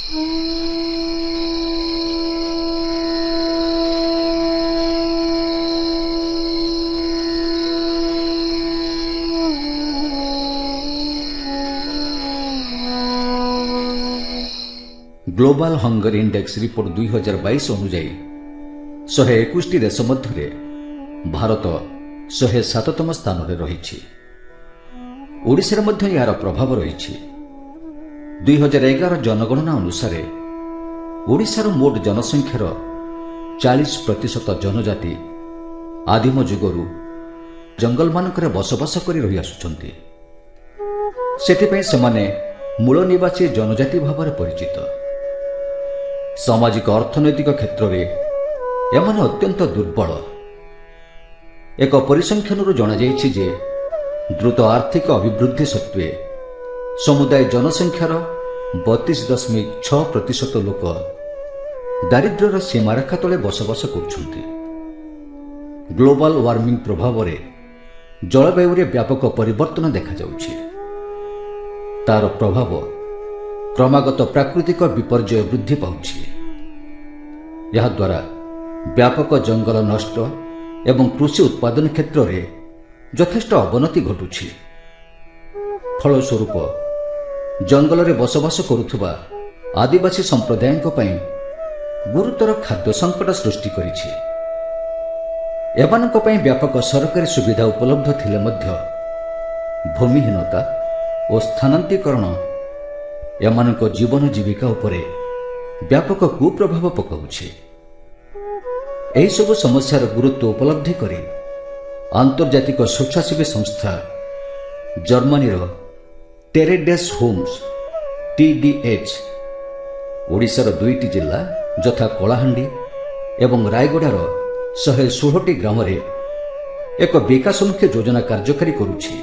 Global hunger index report 2022 अनुजाई 121 देश मध्य भारत 107तम स्थान में रही। ओडिशा मध्य यार प्रभाव रही। 2011 जनगणना अनुसार ओडिशार मोट जनसंख्यार 40% जनजाति आदिम जुगरु जंगल मानकरे बसवास करी रही आसुछन्ति। सेथिपई सेमाने मूल निवासी जनजाति भाव परिचित। सामाजिक अर्थनैतिक क्षेत्र में एमाने अत्यंत दुर्बल। एक परिसंख्यान जनाଯାଇଛି जे द्रुत आर्थिक अभिवृद्धि सत्वे समुदाय जनसंख्यार 32.6% लोक दारिद्र्यर सीमारेखा तले बसवास करुछन्ति। ग्लोबल वार्मिंग प्रभाव रे जलवायु रे व्यापक परिवर्तन देखा जाउछि। तार प्रभाव क्रमागत प्राकृतिक विपर्यय वृद्धि पाउछि। यह द्वारा व्यापक जंगल नष्ट एवं कृषि उत्पादन क्षेत्र में यथेष्ट अवनति घटुछि। फलस्वरूप जंगल रे बसवास करुथुबा आदिवासी संप्रदायक पई गुरुतर खाद्य संकट सृष्टि करिछि। एमानक पई व्यापक सरकारी सुविधा उपलब्ध थिले मध्य भूमिहीनता और स्थानांतरीकरण एमानक जीवन जीविका उपरे व्यापक कुप्रभाव पकाउछि। एही सब समस्यार गुरुत्व उपलब्धि करी आंतर्जातिक स्वेच्छासेवी संस्था जर्मनी टेरेडेस होम्स TDH ओडिशार 2टी जिला यथा कलाहांडी एवं रायगड़ार 116टी ग्राम एक विकासमुखी योजना कार्यकारी करुछि।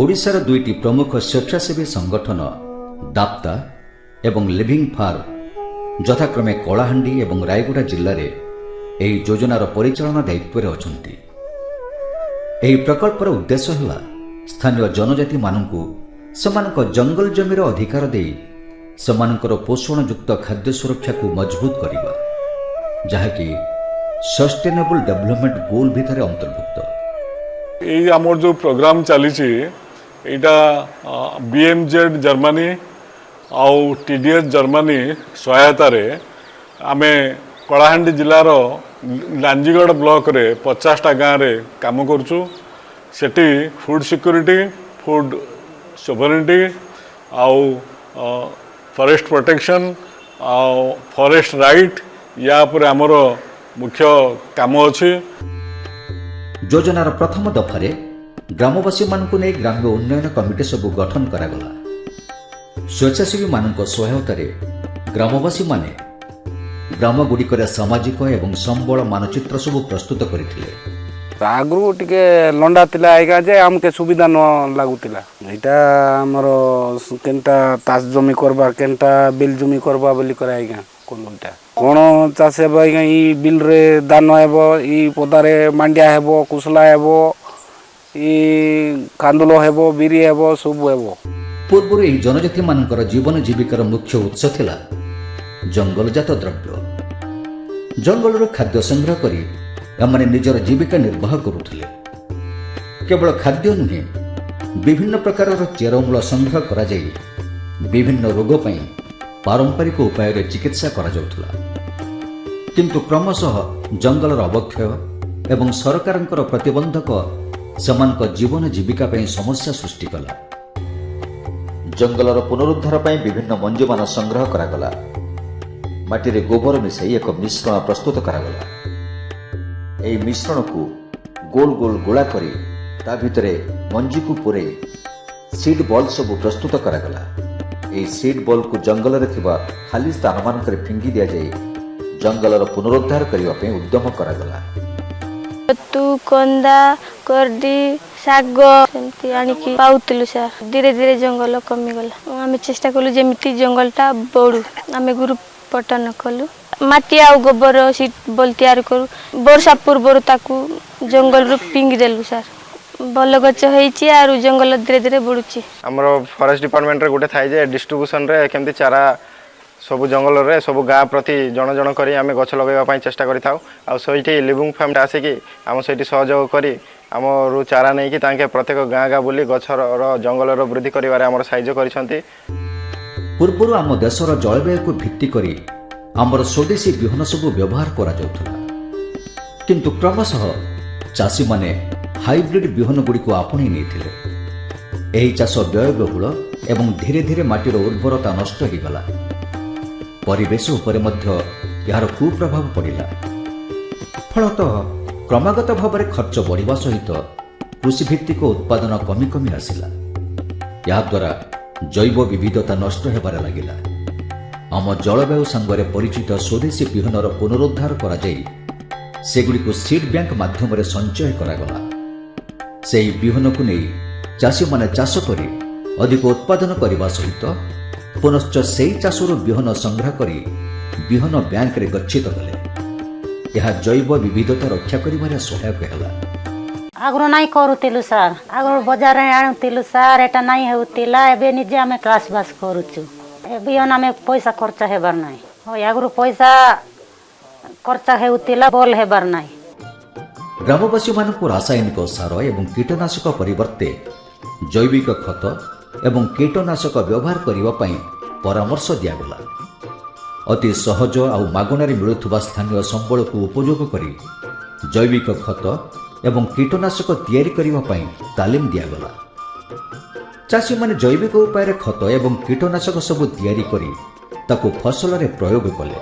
ओडिशार 2टी प्रमुख स्वेच्छासेवी संगठन दाप्ता एवं लिविंग फार्म यथाक्रमे कलाहांडी एवं रायगड़ा जिले में ଏହି ଯୋଜନାର ପରିଚାଳନା ଦାୟିତ୍ୱରେ ଅଛନ୍ତି। ଏହି ପ୍ରକଳ୍ପର ଉଦ୍ଦେଶ୍ୟ ହେଲା ସ୍ଥାନୀୟ ଜନଜାତି ମାନଙ୍କୁ ସେମାନଙ୍କ ଜଙ୍ଗଲ ଜମିର ଅଧିକାର ଦେଇ ସେମାନଙ୍କର ପୋଷଣଯୁକ୍ତ ଖାଦ୍ୟ ସୁରକ୍ଷାକୁ ମଜବୁତ କରିବା, ଯାହାକି ସଷ୍ଟେନେବଲ ଡେଭଲପମେଣ୍ଟ ଗୋଲ ଭିତରେ ଅନ୍ତର୍ଭୁକ୍ତ। এই আমার যে প্রোগ্রাম চালিছি এটা BMZ জর্মানি ଆଉ TDS ଜର୍ମାନୀ ସହାୟତାରେ ଆମେ କଳାହାଣ୍ଡି ଜିଲ୍ଲାର ଲାଞ୍ଜିଗଡ଼ ବ୍ଲକରେ 50ଟା ଗାଁରେ କାମ କରୁଛୁ। ସେଠି ଫୁଡ୍ ସିକ୍ୟୁରିଟି, ଫୁଡ୍ ସୋଭରେନିଟି ଆଉ ଫରେଷ୍ଟ ପ୍ରୋଟେକ୍ସନ୍ ଆଉ ଫରେଷ୍ଟ ରାଇଟ୍ या ଉପରେ ଆମର ମୁଖ୍ୟ କାମ ଅଛି। योजनार प्रथम दफारे ग्रामवासी मानकु नै ग्राम्य उन्नयन कमिटी सबु गठन करागला। स्वेच्छासेवी मानक सहायतारे ग्रामवासी माने ग्राम गुड़िकर सामाजिक एवं संबल मानचित्र सब प्रस्तुत करथिले। आगु टिके लंडा तिला आइगा जे हमके सुविधा न लागुतिला। एटा हमर केनटा तास जमी करबा केनटा बिल जमी करबा बोली कर आइगा कोनटा कोन चाष हेबो आइगा ई बिल रे दान हेबो ई पदारे मांडिया हेबो कुसला हेबो ई कांदुलो हेबो बिरी हेबो सब हेबो। पूर्व एही जनजाति मानकर जीवन जीविकार मुख्य उत्स थिला जंगलजात द्रव्य। जंगल खाद्य संग्रह करी एमाने निजर जीविका निर्वाह करुथिले। केवल खाद्य नुहे विभिन्न प्रकार चेरमूल संग्रह करा जाई विभिन्न रोग पई पारंपरिक उपाय रे चिकित्सा करा जाउथला। किंतु क्रमशः जंगलर अवक्षय एवं सरकारंकर प्रतिबंधक समानक जीवन जीविका पई समस्या सृष्टि कला। जंगलर पुनरुद्धार पई विभिन्न मंजूमान संग्रह करागला। माटी रे गोबर मिसाई एक मिश्रण प्रस्तुत करागला। एई मिश्रण को गोल गोल गोला करी ता भितरे मंजी को पुरे सीड बॉल सब प्रस्तुत करागला। एई सीड बॉल को जंगल रे थिबा खाली स्थान मानकरे फिंगी दिया जाई जंगलर पुनरुद्धार करबा पे उद्यम करागला। तू कंदा करडी साग सेमती आनिकी पाउतिलु सर। धीरे धीरे जंगल कमी गला। आमे चेष्टा कलु जेमिति जंगलटा बढु। आमे ग्रुप पटन कलु माटी आ गोबर सीट बल तैयार करू। वर्षा पूर्व ताकू जंगल रु पिंग देलु सर। बल गच होईची आरु जंगल धीरे धीरे बढ़ुची। हमरो फॉरेस्ट डिपार्टमेंट रे गोटे थाई जे डिस्ट्रीब्यूशन रे केमती चारा सबु जंगल रे सबु गाँ प्रति जन जन करी आमे गछ लगाइबा चेष्टा करिथाउ आ सहीटी लिविंग फार्म आसिकी आम सहीटी सहयोग करी आमरू चारा नहीं कि तांके प्रत्येक गाँ गाँ बुली गछर जंगल वृद्धि करिवारे आमर साहाय्य करिसंती। पूर्वरु आम देशर जलवायु को भित्ति करी आमर स्वदेशी बिहन सबु व्यवहार करा जाउथला, किंतु क्रमशः चाषी माने हाइब्रिड बिहन गुड़ी को आपणे नेथिले। एही चाष व्ययबहुल एवं धीरे धीरे माटीर उर्वरता नष्ट हो गला। परिवेश उपरे मध्य यार कुप्रभाव पड़िला। फलतः क्रमागत भाव में खर्च बढ़िबा सहित कृषिभित्तिक उत्पादन कमी कमी आसिला। याद्वारा जैव विविधता नष्ट हेबार लागिला। आम जलवायु संगरे परिचित स्वदेशी बिहनर पुनरुद्धार करा जाई सेगुड़िक सीड बैंक माध्यम संचय करागला। सेही बिहन को नहीं चाषी माने चाष करी अधिक उत्पादन करने सहित पुनश्च सेही चाषरू बिहन संग्रह करी बिहन बैंक रे गच्छित कले। यह जैव विविधता रक्षा करिबारे सहायक हैला। आगरो नहीं करूतिलु सार, आगरो बाजार आणुतिलु सार, एटा नहीं हेउतिला। एबे निजे आमे चाषबास करूछु। ए बिहन आमे पैसा खर्च हेबार नाही। हो आगरो पैसा खर्च हेउतिला, बोल हेबार नाही। ग्रामवासी मानक रासायनिक सार एवं कीटनाशक परिवर्ते जैविक खत एवं कीटनाशक व्यवहार करने पई परामर्श दियागला। अति सहज आउ मागणारे मिलुथुबा स्थानीय संबल को उपयोग करी जैविक खत एवं कीटनाशक तैयारी करने पई तालीम दियागला। चाषी माने जैविक उपाय खत एवं कीटनाशक सब तैयारी करी ताकू फसल रे प्रयोग कले।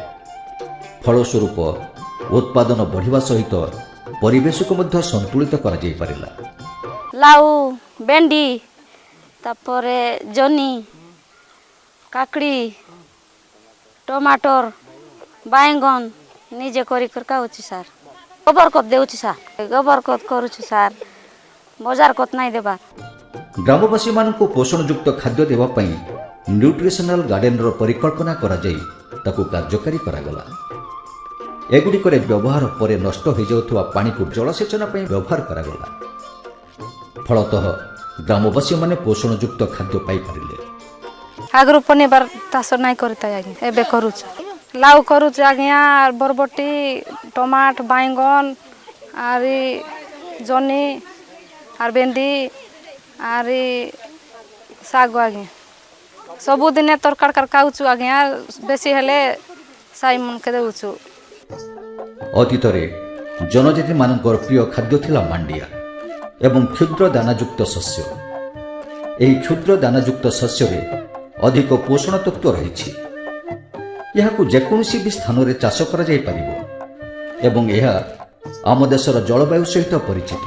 फलस्वरूप उत्पादन बढ़िबा सहित परिवेश को मध्य संतुलित करा जाई परिला। लाउ, भेंडी, तापरे जनी, काकड़ी, टमाटर, बैंगन निजे करी कर खाऊची सार। गोबर खत देउची सार, गोबर खत करूछु सार। बाजार खत नहीं देबार। ग्रामवासी मानक पोषण युक्त खाद्य देवा पई न्यूट्रिशनल गार्डन रो परिकल्पना करा जाई ताकू कार्यकारी करागला। एगुड़िकर व्यवहार पर नष्ट हो जाउथुवा पानी को जलसेचन पई व्यवहार करागला। फलतः ग्रामवासी माने पोषण युक्त खाद्य पाई पारिले। आगरू पनीर चाष नहीं करता आज्ञा, एबे करूछ। लाउ करूछ आज्ञा, बरबटी, टमाट, बैंगन, आरी जनी, आर भेंडी, आरी साग आज्ञा। सबुदिने तरकार कर खाऊछु आज्ञा, बेसी हेले साई मन के देउछु। अतीतरे जनजाति मानकर प्रिय खाद्य थिला मांडिया एवं क्षुद्र दानायुक्त शस्य। एही क्षुद्र दानायुक्त शस्य रे अधिक पोषण तत्व रही। यहाकू जेकोसी भी स्थान रे चाष करा जाई परिबो एवं यह आम देशर जलवायु सहित परिचित।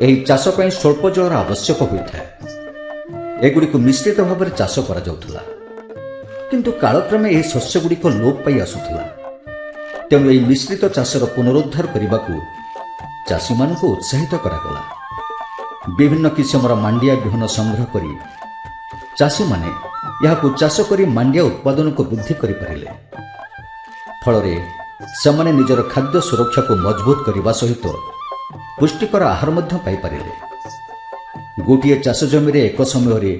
एही चाष पई स्वल्प जलर आवश्यक होइଥାଏ। एगुड़िक मिश्रित भाव में चाष करा जाउथला, किंतु कालक्रमे एही शस्य गुड़िक लोप पाई आसुथला। तेणु एही मिश्रित चाषर पुनरुद्धार करने चाषी मान उत्साहित करागला। विभिन्न किस्मर मांडिया बिहन संग्रह करी चाषी माने याकू चाष करी मांडिया उत्पादन को वृद्धि करि पारिले। फलरे सेमाने निजर खाद्य सुरक्षा को मजबूत करने सहित पुष्टिकर आहार मध्य पाई पारिले। गोटिए चाष जमी रे एक समय रे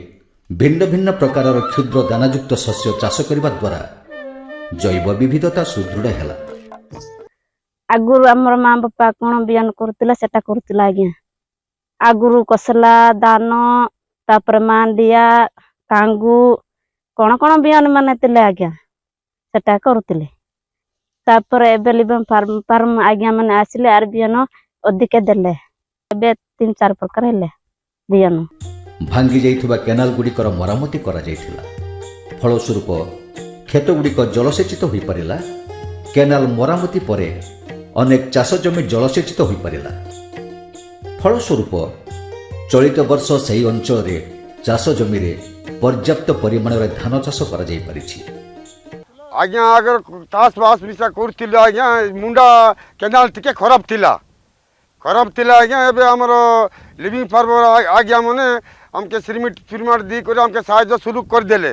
भिन्न भिन्न प्रकार क्षुद्र दानायुक्त शस्य चाष करने द्वारा जैव विविधता सुदृढ़ हैला। आगुरु आमर माँ बापा कौन बियान करुला सेटा करुला आज्ञा। आगुरु कसला दान तापर मांडिया कांगू कौन कौन बियान माने तिले आज्ञा सेटा करुले। तापर एबे लिबम फार्म फार्म आज्ञा माने आसिले आर बियान अधिक देले। एबे 3-4 प्रकार हेले बियान। भांगी जाइथुबा केनाल गुड़िकर मरामती करा जाइथिला। फलस्वरूप खेत गुड़िक जलसेचित होई परिला। केनाल मरामती परे अनेक चाष जमी जलसेचित होई परिला। फलस्वरूप चलित वर्ष सही अंचल रे चाष जमी रे पर्याप्त परिमाण रे धान चाष करा जाई परिछि। आज्ञा अगर चाष बास विषय करथिले आज्ञा मुंडा केनाल टिके खराब थिला आज्ञा। एबे हमर लिविंग फार्म आज्ञा माने हमके सिरमिट दी करे हमके साहाय्य शुरू कर देले।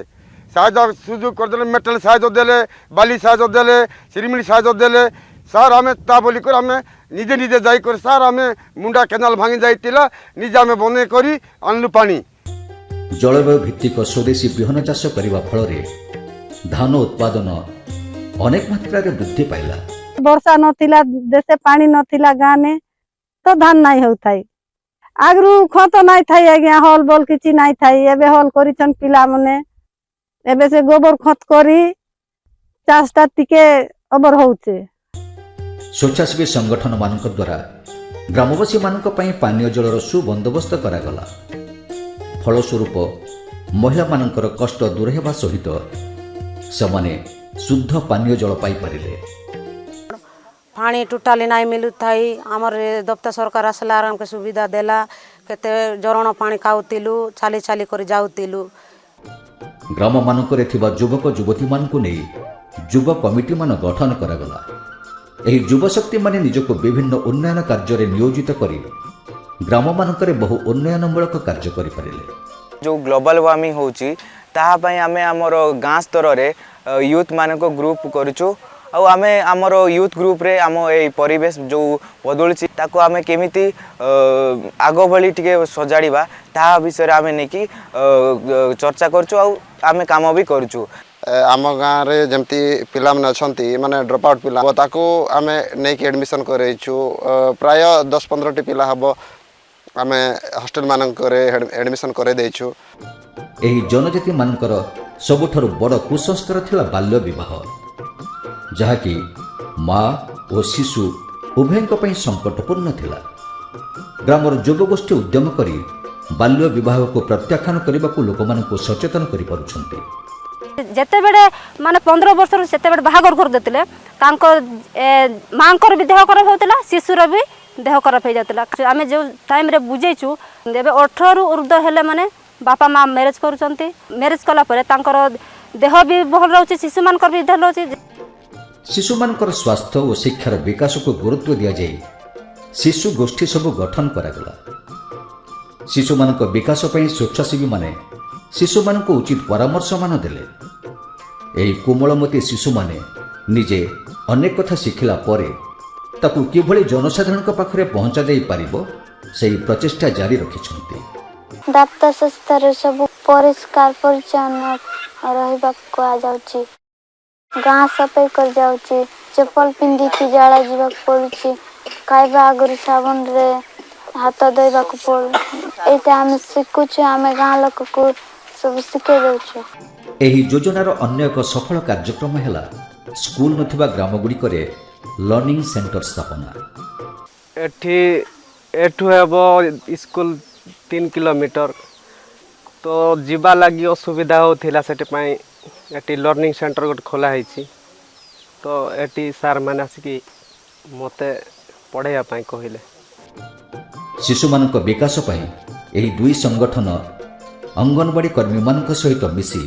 साहाय्य सुযোগ कर देले, मेटल साहाय्य देले, बाली साहाय्य देले, सिरमिट साहाय्य देले। सार आमे ता बोली कर आमे निजे निजे जाई कर सार आमे मुंडा केनाल भांगी जाइतिला निजे आमे बने करी आनलु पानी। जलवायु भित्तिक स्वदेशी बिहन चाष करने फल ଧାନ ଉତ୍ପାଦନ ଅନେକ ମାତ୍ରାରେ ବୃଦ୍ଧି ପାଇଲା। ବର୍ଷା ନଥିଲା, ଦେଶେ ପାଣି ନଥିଲା ଗାଁରେ ତ ଧାନ ନାଇଁ ହେଉଥାଇ। ଆଗରୁ ଖତ ନାଇଁ ଥାଇ ଆଜ୍ଞା, ହଲ୍ ବଲ୍ କିଛି ନାଇଁ ଥାଇ। ଏବେ ହଲ୍ କରିଛନ୍ ପିଲାମାନେ, ଏବେ ସେ ଗୋବର ଖତ କରି ଚାଷଟା ଟିକେ ଅବର ହଉଛେ। ସ୍ୱେଚ୍ଛାସେବୀ ସଂଗଠନ ମାନଙ୍କ ଦ୍ୱାରା ଗ୍ରାମବାସୀ ମାନଙ୍କ ପାଇଁ ପାନୀୟ ଜଳର ସୁବନ୍ଦୋବସ୍ତ କରାଗଲା। ଫଳସ୍ୱରୂପ ମହିଳାମାନଙ୍କର କଷ୍ଟ ଦୂର ହେବା ସହିତ ସେମାନେ ଶୁଦ୍ଧ ପାନୀୟ ଜଳ ପାଇପାରିଲେ। ପାଣି ଟୋଟାଲି ନାଇଁ ମିଲୁଥାଇ। ଆମର ଦପ୍ତର ସରକାର ଆସିଲା ଆମକୁ ସୁବିଧା ଦେଲା। କେତେ ଜରଣ ପାଣି ଖାଉଥିଲୁ, ଛାଲି ଛାଲି କରି ଯାଉଥିଲୁ। ଗ୍ରାମମାନଙ୍କରେ ଥିବା ଯୁବକ ଯୁବତୀମାନଙ୍କୁ ନେଇ ଯୁବ କମିଟିମାନ ଗଠନ କରାଗଲା। ଏହି ଯୁବଶକ୍ତିମାନେ ନିଜକୁ ବିଭିନ୍ନ ଉନ୍ନୟନ କାର୍ଯ୍ୟରେ ନିୟୋଜିତ କରି ଗ୍ରାମମାନଙ୍କରେ ବହୁ ଉନ୍ନୟନମୂଳକ କାର୍ଯ୍ୟ କରିପାରିଲେ। जो ग्लोबल वार्मिंग होची ताहा पई आमे हमर गाँ स्तर रे यूथ मानको ग्रुप करूछु। आमे हमर यूथ ग्रुप रे आम ए परिवेश जो बदलुची ताको आमे केमिति आगो भली टिके सजाड़ीबा ताहा विषय आमे नेकी चर्चा करछु। आमे काम भी करछु। आम गाँव रे जमती पिला माने अछंती माने ड्रॉप आउट पिला ताको आमे नेकी एडमिशन करैछु। प्राय 10-15 टी पिला हबो आमे हॉस्टल मानकरे एडमिशन करे देछु। ଏହି ଜନଜାତି ମାନଙ୍କର ସବୁଠାରୁ ବଡ଼ କୁସଂସ୍କାର ଥିଲା ବାଲ୍ୟ ବିବାହ, ଯାହାକି ମା ଓ ଶିଶୁ ଉଭୟଙ୍କ ପାଇଁ ସଙ୍କଟପୂର୍ଣ୍ଣ ଥିଲା। ଗ୍ରାମର ଯୁବଗୋଷ୍ଠୀ ଉଦ୍ୟମ କରି ବାଲ୍ୟ ବିବାହକୁ ପ୍ରତ୍ୟାଖ୍ୟାନ କରିବାକୁ ଲୋକମାନଙ୍କୁ ସଚେତନ କରିପାରୁଛନ୍ତି। ଯେତେବେଳେ ମାନେ 15 ବର୍ଷରୁ ସେତେବେଳେ ବାହାଘର କରିଦେଉଥିଲେ, ତାଙ୍କ ମାଙ୍କର ବି ଦେହ ଖରାପ ହେଉଥିଲା, ଶିଶୁର ବି ଦେହ ଖରାପ ହେଇଯାଉଥିଲା। ଆମେ ଯେଉଁ ଟାଇମ୍ରେ ବୁଝେଇଛୁ, ଏବେ 18ରୁ ଉର୍ଦ୍ଧ୍ୱ ହେଲେ ମାନେ ବାପା ମା ମ୍ୟାରେଜ୍ କରୁଛନ୍ତି। ମ୍ୟାରେଜ୍ କଲା ପରେ ତାଙ୍କର ଦେହ ବି ଭଲ ରହୁଛି, ଶିଶୁମାନଙ୍କର ବି ଭଲ ରହୁଛି। ଶିଶୁମାନଙ୍କର ସ୍ୱାସ୍ଥ୍ୟ ଓ ଶିକ୍ଷାର ବିକାଶକୁ ଗୁରୁତ୍ୱ ଦିଆଯାଇ ଶିଶୁ ଗୋଷ୍ଠୀ ସବୁ ଗଠନ କରାଗଲା। ଶିଶୁମାନଙ୍କ ବିକାଶ ପାଇଁ ସ୍ୱେଚ୍ଛାସେବୀମାନେ ଶିଶୁମାନଙ୍କୁ ଉଚିତ ପରାମର୍ଶମାନ ଦେଲେ। ଏହି କୋମଳମତୀ ଶିଶୁମାନେ ନିଜେ ଅନେକ କଥା ଶିଖିଲା ପରେ ତାକୁ କିଭଳି ଜନସାଧାରଣଙ୍କ ପାଖରେ ପହଞ୍ଚାଯାଇ ପାରିବ ସେହି ପ୍ରଚେଷ୍ଟା ଜାରି ରଖିଛନ୍ତି। ଡାକ୍ତର ସଂସ୍ଥାରେ ସବୁ ପରିଷ୍କାର ପରିଚ୍ଛନ୍ନ ରହିବାକୁ କୁହାଯାଉଛି। ଗାଁ ସଫେଇ କରିଯାଉଛି। ଚପଲ ପିନ୍ଧିକି ଜାଳା ଯିବାକୁ ପଡ଼ୁଛି। ଖାଇବା ଆଗରୁ ସାବୁନରେ ହାତ ଧୋଇବାକୁ ପଡ଼ୁ। ଏଇଟା ଆମେ ଶିଖୁଛୁ, ଆମେ ଗାଁ ଲୋକକୁ ସବୁ ଶିଖେଇ ଦେଉଛୁ। ଏହି ଯୋଜନାର ଅନ୍ୟ ଏକ ସଫଳ କାର୍ଯ୍ୟକ୍ରମ ହେଲା ସ୍କୁଲ ନଥିବା ଗ୍ରାମଗୁଡ଼ିକରେ ଲର୍ଣ୍ଣିଂ ସେଣ୍ଟର ସ୍ଥାପନା। एठू हेब स्कूल 3 किलोमीटर तो जीवा लगी असुविधा होता से एटी लर्निंग सेंटर गोटे खोला है। तो एटी सार मैंने आसिकी मत पढ़ाई कहले। शिशुमानक विकास ପାଇଁ ଏହି ଦୁଇ ସଂଗଠନ ଅଙ୍ଗନବାଡ଼ି କର୍ମୀମାନଙ୍କ ସହିତ ମିଶି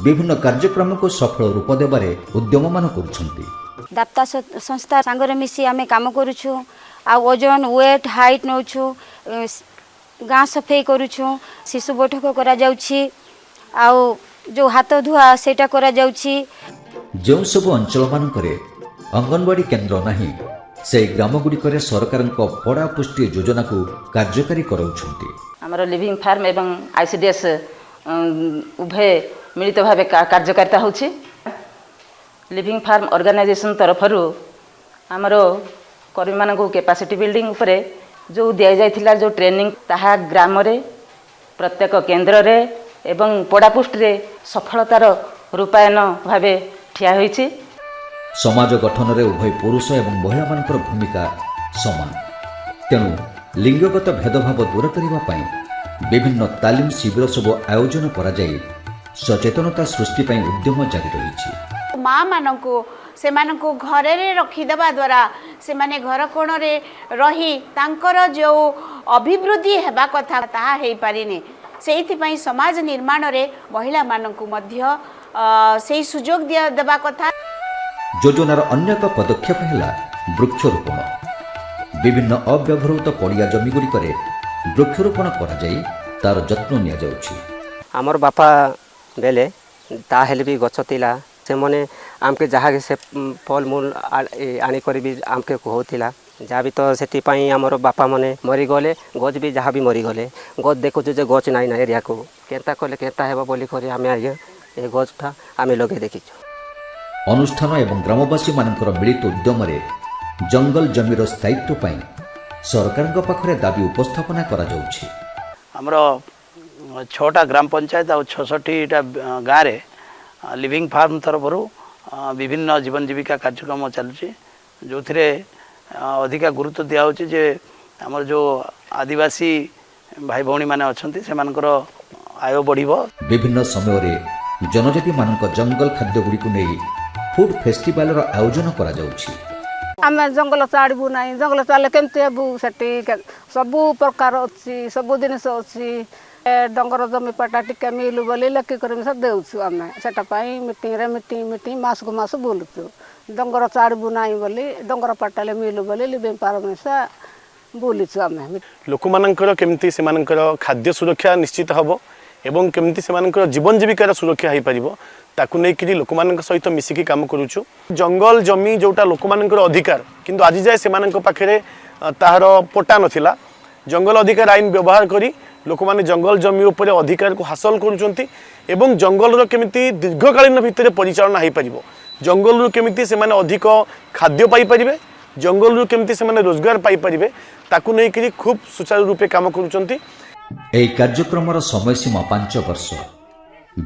ବିଭିନ୍ନ କାର୍ଯ୍ୟକ୍ରମକୁ ସଫଳ ରୂପ ଦେବାରେ ଉଦ୍ୟମମାନ କରୁଛନ୍ତି। ଦାତା ସଂସ୍ଥା ସାଙ୍ଗରେ ମିଶି ଆମେ କାମ କରୁଛୁ। ଆଉ ଓଜନ ୱେଟ୍ ହାଇଟ୍ ନେଉଛୁ, ଗାଁ ସଫେଇ କରୁଛୁ, ଶିଶୁ ବୈଠକ କରାଯାଉଛି, ଆଉ ଯେଉଁ ହାତ ଧୁଆ ସେଇଟା କରାଯାଉଛି। ଯେଉଁ ସବୁ ଅଞ୍ଚଳମାନଙ୍କରେ ଅଙ୍ଗନବାଡ଼ି କେନ୍ଦ୍ର ନାହିଁ ସେହି ଗ୍ରାମଗୁଡ଼ିକରେ ସରକାରଙ୍କ ପଡ଼ା ପୁଷ୍ଟି ଯୋଜନାକୁ କାର୍ଯ୍ୟକାରୀ କରାଉଛନ୍ତି। ଆମର ଲିଭିଂ ଫାର୍ମ ଏବଂ ICDS ଉଭୟ ମିଳିତ ଭାବେ କାର୍ଯ୍ୟକାରିତା ହେଉଛି। लिविंग फार्म ऑर्गेनाइजेशन तरफरु आमर कर्मीମାନଙ୍କୁ कैपेसिटी बिल्डिंग उपरे जो दिया जाइथिला जो ट्रेनिंग ताहा ग्राम रे प्रत्येक केन्द्र रे एवं पड़ापुष्ट रे सफलतार रूपायन भावे ठिया होइछि। समाज गठन रे उभय पुरुष एवं महिला मानकर भूमिका समान, तेणु लिंगगत भेदभाव दूर करने पाई विभिन्न तालीम शिविर सब आयोजन करा जाई सचेतनता सृष्टि पाई उद्यम जारी रही। माँ मानकु से मानकु घरे रे रखिदेवा द्वारा से माने घर कोण रे रही तांकर जो अभिवृद्धि हेबा कथा ताहा हेई पारिने। सेइथिपई समाज निर्माण रे महिला मानकु मध्य सेई सुजोग दिया देबा कथा। योजनार अन्य एक पदक्षेप है वृक्षरोपण। विभिन्न अव्यवहृत पड़िया जमी गुड़िक वृक्षरोपण करा तार जत्न निया जाउछि। आमर बापा बेले ताहेले भी गछ तिला से मने आमके जहाँ से फल मूल आनिकर भी आमके कहूला जहाँ भी तो से आमर बापा मैंने मरीगले गज भी जहाँ भी मरीगले गज देखु जे गच नाई ना एरिया को केन्ता कले केन्ता हेब बोली आम आज्ञा ଏ ଗଛଟା ଆମେ ଲଗେଇ ଦେଖିଛୁ। ଅନୁଷ୍ଠାନ ଏବଂ ଗ୍ରାମବାସୀମାନଙ୍କର ମିଳିତ ଉଦ୍ୟମରେ ଜଙ୍ଗଲ ଜମିର ସ୍ଥାୟିତ୍ୱ ପାଇଁ ସରକାରଙ୍କ ପାଖରେ ଦାବି ଉପସ୍ଥାପନା କରାଯାଉଛି। ଆମର 6ଟା ଗ୍ରାମ ପଞ୍ଚାୟତ ଆଉ 66ଟା ଗାଁରେ লিভিং ফার্ম তরফରୁ বিভিন্ন জীবন জীবিকা କାର୍ଯ୍ୟକ୍ରମ ଚାଲୁଛି, ଯେଉଁଥିରେ ଅଧିକା ଗୁରୁତ୍ୱ ଦିଆହେଉଛି ଯେ ଆମର ଯେଉଁ ଆଦିବାସୀ ଭାଇ ଭଉଣୀମାନେ ଅଛନ୍ତି ସେମାନଙ୍କର ଆୟ ବଢ଼ିବ। ବିଭିନ୍ନ ସମୟରେ ଜନଜାତିମାନଙ୍କ ଜଙ୍ଗଲ ଖାଦ୍ୟଗୁଡ଼ିକୁ ନେଇ ଫୁଡ୍ ଫେଷ୍ଟିଭାଲର ଆୟୋଜନ କରାଯାଉଛି। ଆମେ ଜଙ୍ଗଲ ଛାଡ଼ିବୁ ନାହିଁ, ଜଙ୍ଗଲ ଚାଲିଲେ କେମିତି ହେବୁ, ସେଠି ସବୁ ପ୍ରକାର ଅଛି, ସବୁ ଜିନିଷ ଅଛି। ଡଙ୍ଗର ଜମି ପାଟା ଟିକେ ମିଲୁ ବୋଲି ଲେଖିକରି ଦେଉଛୁ ଆମେ, ସେଟା ପାଇଁ ମିଟିଂ ମାସକୁ ମାସ ବୁଲୁଛୁ। ଡଙ୍ଗର ଛାଡ଼ିବୁ ନାହିଁ ବୋଲି, ଡଙ୍ଗର ପାଟାଲେ ମିଲୁ ବୋଲି ଲିଭିଂ ଫାର୍ମ ବୁଲିଛୁ ଆମେ। ଲୋକମାନଙ୍କର କେମିତି ସେମାନଙ୍କର ଖାଦ୍ୟ ସୁରକ୍ଷା ନିଶ୍ଚିତ ହେବ ଏବଂ କେମିତି ସେମାନଙ୍କର ଜୀବନ ଜୀବିକାର ସୁରକ୍ଷା ହୋଇପାରିବ ତାକୁ ନେଇକରି ଲୋକମାନଙ୍କ ସହିତ ମିଶିକି କାମ କରୁଛୁ। ଜଙ୍ଗଲ ଜମି ଯେଉଁଟା ଲୋକମାନଙ୍କର ଅଧିକାର, କିନ୍ତୁ ଆଜି ଯାଏ ସେମାନଙ୍କ ପାଖରେ ତାହାର ପଟା ନଥିଲା। ଜଙ୍ଗଲ ଅଧିକାର ଆଇନ ବ୍ୟବହାର କରି ଲୋକମାନେ ଜଙ୍ଗଲ ଜମି ଉପରେ ଅଧିକାରକୁ ହାସଲ କରୁଛନ୍ତି ଏବଂ ଜଙ୍ଗଲର କେମିତି ଦୀର୍ଘକାଳୀନ ଭିତରେ ପରିଚାଳନା ହୋଇପାରିବ, ଜଙ୍ଗଲରୁ କେମିତି ସେମାନେ ଅଧିକ ଖାଦ୍ୟ ପାଇପାରିବେ, ଜଙ୍ଗଲରୁ କେମିତି ସେମାନେ ରୋଜଗାର ପାଇପାରିବେ ତାକୁ ନେଇକରି ଖୁବ୍ ସୁଚାରୁ ରୂପେ କାମ କରୁଛନ୍ତି। ଏହି କାର୍ଯ୍ୟକ୍ରମର ସମୟସୀମା 5 ବର୍ଷ।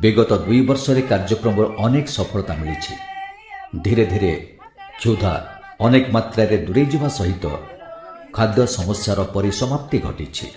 ବିଗତ 2 ବର୍ଷରେ କାର୍ଯ୍ୟକ୍ରମର ଅନେକ ସଫଳତା ମିଳିଛି। ଧୀରେ ଧୀରେ କ୍ଷୁଧା ଅନେକ ମାତ୍ରାରେ ଦୂରେଇ ଯିବା ସହିତ ଖାଦ୍ୟ ସମସ୍ୟାର ପରିସମାପ୍ତି ଘଟିଛି।